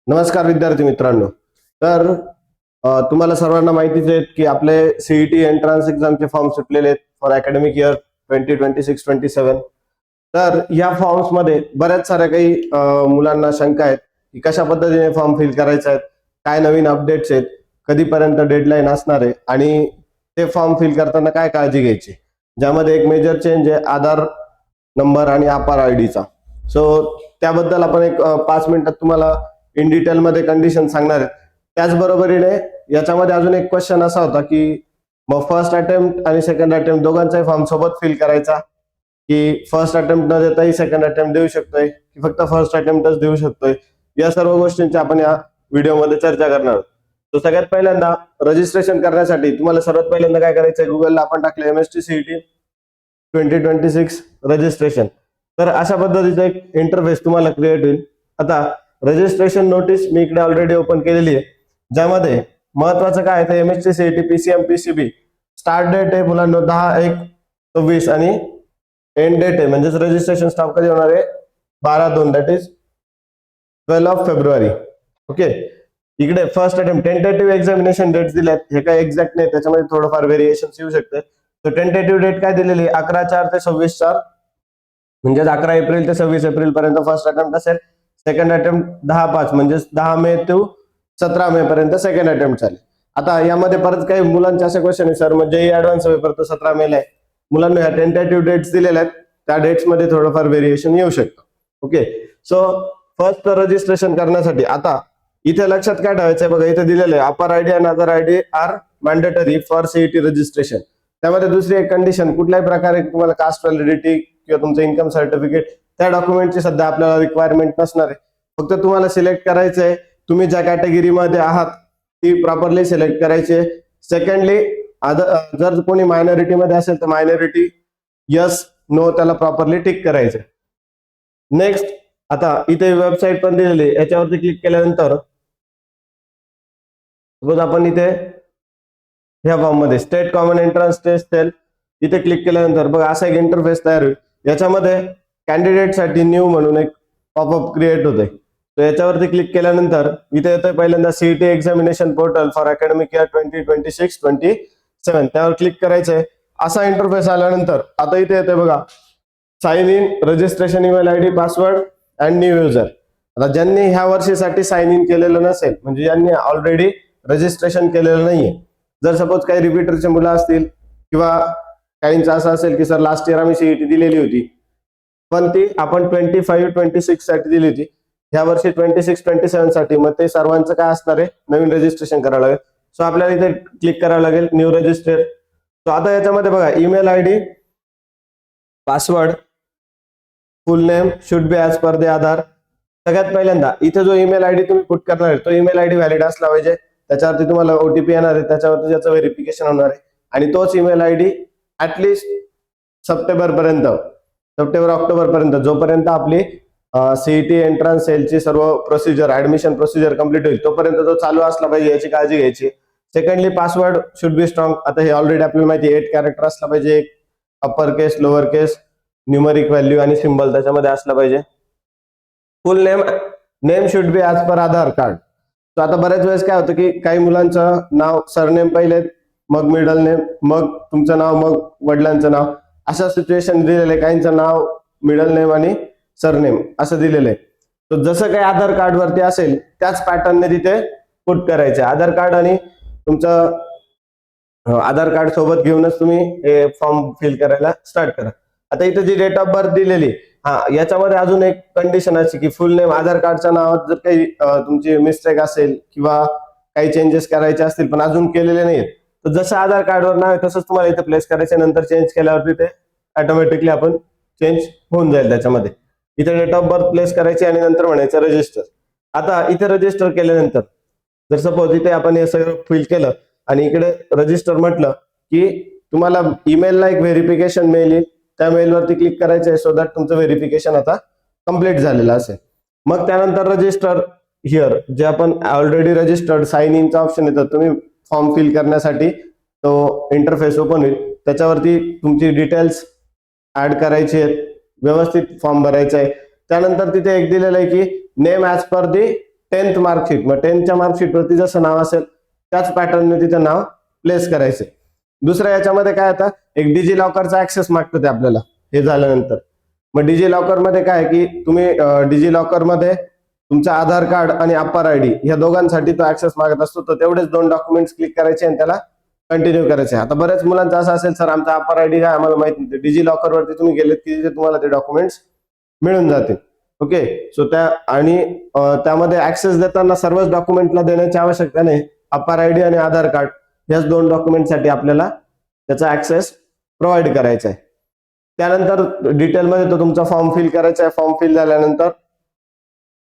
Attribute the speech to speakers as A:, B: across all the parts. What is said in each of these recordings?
A: नमस्कार विद्यार्थी मित्रांनो. तर तुम्हाला सर्वांना माहितीच आहे की आपले सीईटी एंट्रन्स एक्झामचे फॉर्म सुटलेले आहेत फॉर अकॅडमिक इयर 2026-27. तर या फॉर्म्स मध्ये बऱ्याच साऱ्या काही मुलांना शंका आहेत की कशा पद्धतीने फॉर्म फिल करायचे आहेत, काय नवीन अपडेट्स आहेत, कधीपर्यंत डेडलाईन असणार आहे आणि ते फॉर्म फिल करताना काय काळजी घ्यायची. ज्यामध्ये एक मेजर चेंज आहे आधार नंबर आणि अपार आयडीचा. सो त्याबद्दल आपण एक 5 मिनिटात तुम्हाला इन डिटेल मध्ये कंडिशन सांगणार आहेत. त्याचबरोबरीने याच्यामध्ये अजून एक क्वेश्चन असा होता की मग फर्स्ट अटेम्प्ट आणि सेकंड अटेम्प्ट दोघांचाही फॉर्म सोबत फिल करायचा की फर्स्ट अटेम्प्ट न देताही सेकंड अटेम्प्ट देऊ शकतोय की फक्त फर्स्ट अटेम्प्टच देऊ शकतोय, या सर्व गोष्टींची आपण या व्हिडिओमध्ये चर्चा करणार आहोत. तर सगळ्यात पहिल्यांदा रजिस्ट्रेशन करण्यासाठी तुम्हाला सर्वात पहिल्यांदा काय करायचंय, गुगलला आपण टाकले MST CET 2026 रजिस्ट्रेशन. तर अशा पद्धतीचा एक इंटरफेस तुम्हाला क्रिएट होईल. आता रजिस्ट्रेशन नोटीस मी इकडे ऑलरेडी ओपन केलेली आहे, ज्यामध्ये महत्वाचं काय आहे MST CET PCM PCB start date आहे मुलांना 10/1/24 आणि एंड डेट आहे म्हणजेच रजिस्ट्रेशन स्टॉप कधी होणार आहे 12/2 दॅट इज 12 फेब्रुवारी. ओके, इकडे first attempt tentative examination dates दिल्यात, हे काय एक्झॅक्ट नाही, त्याच्यामध्ये थोडंफार व्हेरिएशन येऊ शकते. तर टेंटेटिव्ह डेट काय दिलेली 11/4 ते 26/4 म्हणजे 11 एप्रिल ते 26 एप्रिल पर्यंत फर्स्ट अटेम्प्ट असेल. सेकंड अटेम्प्ट 10/5 म्हणजे 10 मे ते 17 मे पर्यंत सेकंड अटेम्प्ट चालेल. आता यामध्ये परत काही मुलांचे असे क्वेश्चन आहे सर म्हणजे ऍडव्हान्स पेपर तो 17 मे ला आहे. मुलांना ह्या टेंटेटिव्ह डेट्स दिलेल्या आहेत, त्या डेट्स मध्ये थोडंफार व्हेरिएशन येऊ शकतं. ओके, सो फर्स्ट रजिस्ट्रेशन करण्यासाठी आता इथे लक्षात काय ठेवायचंय बघा, इथे दिलेलं आहे अपर आयडी आणि other ID are mandatory for CET registration. त्यामध्ये दुसरी एक कंडिशन, कुठल्याही प्रकारे तुम्हाला कास्ट व्हॅलिडिटी किंवा तुमचं इन्कम सर्टिफिकेट त्या डॉक्युमेंटची सध्या आपल्याला रिक्वायरमेंट नसणार आहे. फक्त तुम्हाला सिलेक्ट करायचंय तुम्ही ज्या कॅटेगरीमध्ये आहात ती प्रॉपरली सिलेक्ट करायची. सेकंडली जर कोणी मायनॉरिटी मध्ये असेल तर मायनॉरिटी यस नो त्याला प्रॉपरली टिक करायचं. नेक्स्ट, आता इथे वेबसाईट पण दिलेली आहे, याच्यावरती क्लिक केल्यानंतर सपोज आपण इथे ह्या फॉर्म मध्ये state common entrance test cell इथे क्लिक केल्यानंतर बघा असा एक इंटरफेस तयार होईल. याच्यामध्ये कॅन्डिडेट साठी न्यू म्हणून एक पॉपअप क्रिएट होते. तर याच्यावरती क्लिक केल्यानंतर इथे येतोय पहिल्यांदा CET examination portal for academic year 2026-27 त्यावर क्लिक करायचंय. असा इंटरफेस आल्यानंतर आता इथे येतोय बघा sign in registration email ID password and new user. आता ज्यांनी ह्या वर्षीसाठी साइन इन केलेलं नसेल म्हणजे ज्यांनी ऑलरेडी रजिस्ट्रेशन केलेलं नाहीये, जर सपोज काही रिपीटरचे मुलं असतील किंवा काहींचं असं असेल की सर लास्ट इयर आम्ही सीईटी दिलेली होती पण ती आपण 25-26 साठी दिली होती, ह्या वर्षी 26-27 साठी, मग ते सर्वांचं काय असणार आहे नवीन रजिस्ट्रेशन करावं लागेल. सो आपल्याला इथे क्लिक करावं लागेल न्यू रजिस्टर. सो आता याच्यामध्ये बघा email ID password full name should be as per the Aadhaar. सगळ्यात पहिल्यांदा इथे जो ईमेल आयडी तुम्ही पुट करणार आहे तो ईमेल आयडी व्हॅलिड असला पाहिजे, त्याच्यावरती तुम्हाला ओटीपी येणार आहे, त्याच्यावरती त्याचं व्हेरिफिकेशन होणार आहे आणि तोच email ID at least September October पर्यंत जोपर्यंत आपली सीईटी एंट्रन्स सेलची सर्व प्रोसिजर ऍडमिशन प्रोसिजर कम्प्लीट होईल तोपर्यंत तो चालू असला पाहिजे, याची काळजी घ्यायची. Secondly password should be strong. आता हे ऑलरेडी आपल्याला माहिती 8 कॅरेक्टर असला पाहिजे, एक अप्पर केस लोअर केस न्यूमरिक व्हॅल्यू आणि सिम्बॉल त्याच्यामध्ये असला पाहिजे. फुल name should be as per Aadhaar card. तर आता बऱ्याच वेळेस काय होतं की काही मुलांचं नाव सरनेम पहिले मग मिडल नेम मग तुमचं नाव मग वडिलांचं नाव, अशा सिच्युएशन दिलेलं आहे. काहींचं नाव मिडल नेम आणि सरनेम असं दिलेलं आहे. तर जसं काही आधार कार्ड वरती असेल त्याच पॅटर्नने तिथे पुट करायचे. आधार कार्ड आणि तुमचं आधार कार्ड सोबत घेऊनच तुम्ही हे फॉर्म फिल करायला स्टार्ट करा. आता इथे जी डेट ऑफ बर्थ दिलेली, याच्यामध्ये अजून एक कंडिशन अशी की फुल नेम आधार कार्डच्या नावात जर काही तुमची मिस्टेक असेल किंवा काही चेंजेस करायचे असतील पण अजून केलेले नाहीत तर जसं आधार कार्डवर नाव आहे तसंच तुम्हाला इथे प्लेस करायचे. नंतर चेंज केल्यावरती ते ऑटोमॅटिकली आपण चेंज होऊन जाईल. त्याच्यामध्ये इथे डेट ऑफ बर्थ प्लेस करायची आणि नंतर म्हणायचं रजिस्टर. आता इथे रजिस्टर केल्यानंतर जर सपोज इथे आपण हे सगळं फिल केलं आणि इकडे रजिस्टर म्हटलं की तुम्हाला ईमेलला एक व्हेरिफिकेशन मेल येईल, त्या मेलवरती क्लिक करायचं आहे सो दॅट तुमचं व्हेरिफिकेशन आता कम्प्लीट झालेलं असेल. मग त्यानंतर रजिस्टर हिअर जे आपण ऑलरेडी रजिस्टर्ड साइन इनचा ऑप्शन येतं तुम्ही फॉर्म फिल करण्यासाठी, तो इंटरफेस ओपन होईल. त्याच्यावरती तुमची डिटेल्स ऍड करायची आहेत, व्यवस्थित फॉर्म भरायचा आहे. त्यानंतर तिथे एक दिलेलं आहे की नेम ऍज पर दी 10th मार्कशीट. मग 10th मार्कशीटवरती जसं नाव असेल त्याच पॅटर्नने तिथं नाव प्लेस करायचं. दुसऱ्या याच्यामध्ये काय आता एक डिजी लॉकरचा ऍक्सेस मागतं ते आपल्याला हे झाल्यानंतर. मग डिजी लॉकर मध्ये काय की तुम्ही डिजी लॉकर मध्ये तुमचं आधार कार्ड आणि अप्पर आयडी या दोघांसाठी तो ऍक्सेस मागत असतो. तर तेवढेच 2 डॉक्युमेंट्स क्लिक करायचे आणि त्याला कंटिन्यू करायचे. आता बऱ्याच मुलांचं असं असेल सर आमचा अप्पर आयडी काय आम्हाला माहित नाही. डिजी लॉकर वरती तुम्ही गेलेत की तिथे तुम्हाला ते डॉक्युमेंट्स मिळून जातील. ओके, सो त्यामध्ये ऍक्सेस देताना सर्वच डॉक्युमेंटला देण्याची आवश्यकता नाही. अप्पर आयडी आणि आधार कार्ड याच 2 डॉक्युमेंटसाठी आपल्याला त्याचा ऍक्सेस प्रोव्हाइड करायचा आहे. त्यानंतर डिटेलमध्ये तो तुमचा फॉर्म फिल करायचा आहे. फॉर्म फिल झाल्यानंतर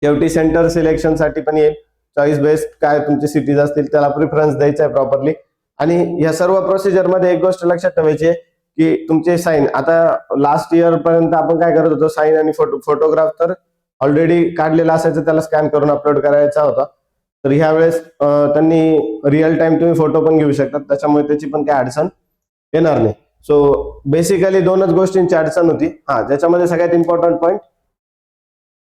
A: शेवटी सेंटर सिलेक्शनसाठी पण येईल. चॉईस बेस्ड काय तुमचे सिटीज असतील त्याला प्रिफरन्स द्यायचा आहे प्रॉपरली. आणि या सर्व प्रोसिजर मध्ये एक गोष्ट लक्षात ठेवायची आहे की तुमचे साईन, आता लास्ट इयर पर्यंत आपण काय करत होतो, साईन आणि फोटोग्राफ तर ऑलरेडी काढलेला असायचं, त्याला स्कॅन करून अपलोड करायचा होता. तर ह्या वेळेस त्यांनी रिअल टाइम तुम्ही फोटो पण घेऊ शकतात, त्याच्यामुळे त्याची पण काही अडचण येणार नाही. सो बेसिकली 2च गोष्टींची अडचण होती. ज्याच्यामध्ये सगळ्यात इम्पॉर्टंट पॉईंट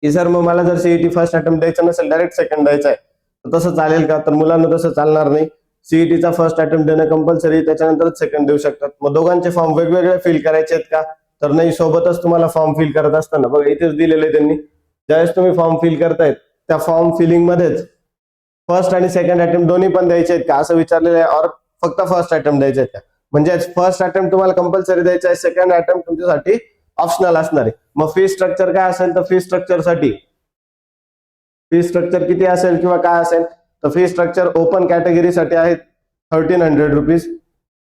A: की सर मग मला जर सीईटी फर्स्ट अटेम्प्ट द्यायचं नसेल, डायरेक्ट सेकंड द्यायचा आहे, तर तसं चालेल का? तर मुलांना तसं चालणार नाही. सीईटीचा फर्स्ट अटेम्प्ट देणं कंपल्सरी, त्याच्यानंतरच सेकंड देऊ शकतात. मग दोघांचे फॉर्म वेगवेगळे फिल करायचे आहेत का? तर नाही, सोबतच तुम्हाला फॉर्म फिल करत असताना बघा इथेच दिलेले त्यांनी, ज्यावेळेस तुम्ही फॉर्म फिल करतायत त्या फॉर्म फिलिंग मध्येच फर्स्ट आणि सेकंड अटेम्प्ट दोन्ही पण द्यायचे आहेत का असं विचारलेलं आहे, और फक्त फर्स्ट अटेम्प्ट द्यायचे आहेत का? म्हणजे फर्स्ट अटेम्प्ट तुम्हाला कंपल्सरी द्यायचा आहे, सेकंड अटेम्प्ट तुमच्यासाठी ऑप्शनल असणार आहे. मग फी स्ट्रक्चर काय असेल, तर फी स्ट्रक्चर किती असेल किंवा काय असेल, तर फी स्ट्रक्चर ओपन कॅटेगरीसाठी आहे 1300 रुपीज.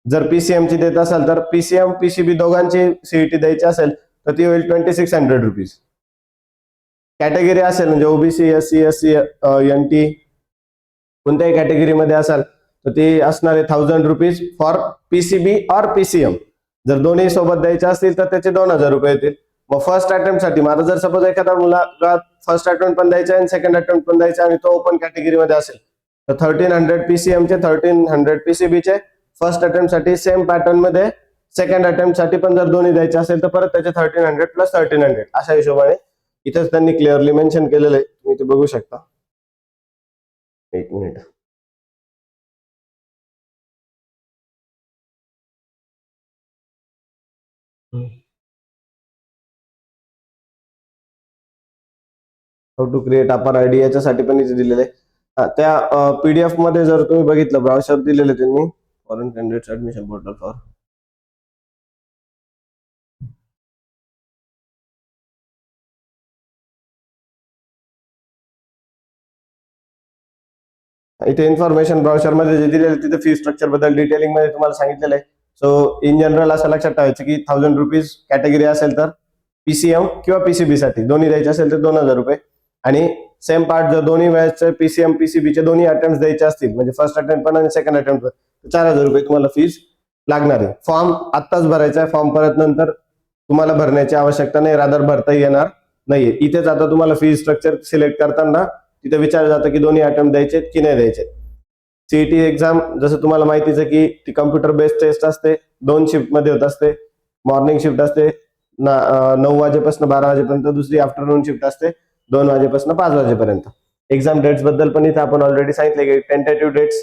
A: जर पीसीएम ची देत असाल तर पीसीएम पीसीबी दोघांची सीईटी द्यायची असेल तर ती होईल 2600 रुपीज. कॅटेगरी असेल म्हणजे ओबीसी, एससी, एससी, एनटी कोणत्याही कॅटेगरीमध्ये असाल तर ती असणार आहे 1000 रुपीज फॉर पीसीबी और पीसीएम. जर दोन्ही सोबत द्यायचे असतील तर त्याचे 2000 रुपये येतील. मग फर्स्ट अटेम्प्ट साठी माझा जर सपोज एखादा मुलाला फर्स्ट अटेम्प्ट पण द्यायचा आणि सेकंड अटेम्प्ट पण द्यायचा आणि तो ओपन कॅटेगरीमध्ये असेल तर 1300 पीसीएम चे, 1300 पीसीबी चे फर्स्ट अटेम्प्ट साठी सेम पॅटर्न मध्ये, सेकंड अटेम्प्ट साठी पण जर दोन्ही द्यायचे असेल तर परत त्याचे 1300 प्लस 1300 अशा हिशोबाने इथेच त्यांनी क्लिअरली मेन्शन केलेलं आहे. तुम्ही ते बघू शकता. एक minute. How to create APAAR ID याच्यासाठी पण इथे दिलेले आहे. त्या पीडीएफ मध्ये जर तुम्ही बघितलं ब्राउझर दिलेले त्यांनी, foreign candidates admission portal for, इथे इन्फॉर्मेशन ब्राउझर मध्ये जे दिलेले तिथे फी स्ट्रक्चर बद्दल डिटेलिंग मध्ये तुम्हाला सांगितलेलं आहे. सो इन जनरल असं लक्षात ठेवायचं की 1000 रुपीज कॅटेगरी असेल तर पीसीएम किंवा पीसीबी साठी दोन्ही द्यायचे असेल तर 2000 रुपये, आणि सेम पार्ट जर दोन्ही वेळेसचे पीसीएम पीसीबीचे दोन्ही अटेम्प्ट द्यायचे असतील म्हणजे फर्स्ट अटेम्प्ट पण आणि सेकंड अटेम्प्ट पण 4000 रुपये तुम्हाला फीस लागणार आहे. फॉर्म आत्ताच भरायचा आहे, फॉर्म परत नंतर तुम्हाला भरण्याची आवश्यकता नाही, रादर भरता येणार नाहीये. इथेच आता तुम्हाला फी स्ट्रक्चर सिलेक्ट करताना तिथे विचारलं जातं की दोन्ही अटेम्प्ट द्यायचे की नाही द्यायचे. सीईटी एक्झाम जसं तुम्हाला माहितीच आहे की ती कम्प्युटर बेस्ड टेस्ट असते, 2 शिफ्ट मध्ये होत असते. मॉर्निंग शिफ्ट असते 9 वाजेपासून 12 वाजेपर्यंत, दुसरी आफ्टरनून शिफ्ट असते 2 वाजेपासून 5 वाजेपर्यंत. एक्झाम डेट्स बद्दल पण इथे आपण ऑलरेडी सांगितले की टेंटेटिव्ह डेट्स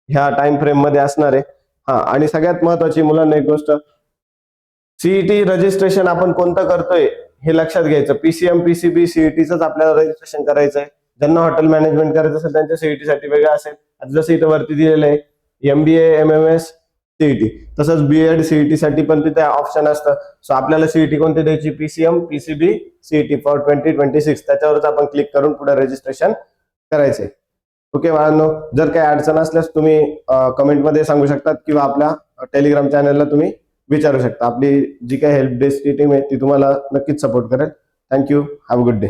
A: ह्या टाइम फ्रेम मध्ये असणार आहे. आणि सगळ्यात महत्वाची मुलांना एक गोष्ट, सीईटी रजिस्ट्रेशन आपण कोणतं करतोय हे लक्षात घ्यायचं. पीसीएम पीसीबी सीईटीच आपल्याला रजिस्ट्रेशन करायचं आहे. ज्यांना हॉटेल मॅनेजमेंट करायचं असेल त्यांच्या सीईटी साठी वेगळं असेल. जसं इथं वरती दिलेलं आहे एमबीए एमएमएस सीईटी, तसंच बीएड सीईटी साठी पण तिथे ऑप्शन असतं. सो आपल्याला सीईटी कोणती द्यायची, पीसीएम पीसीबी सीईटी फॉर 2026, त्याच्यावरच आपण क्लिक करून पुढे रजिस्ट्रेशन करायचंय. ओके बाळांनो, जर काही अडचण असल्यास तुम्ही कमेंटमध्ये सांगू शकतात किंवा आपल्या टेलिग्राम चॅनलला तुम्ही विचारू शकता. आपली जी काही हेल्प डेस्कची टीम आहे ती तुम्हाला नक्कीच सपोर्ट करेल. Thank you, have a good day.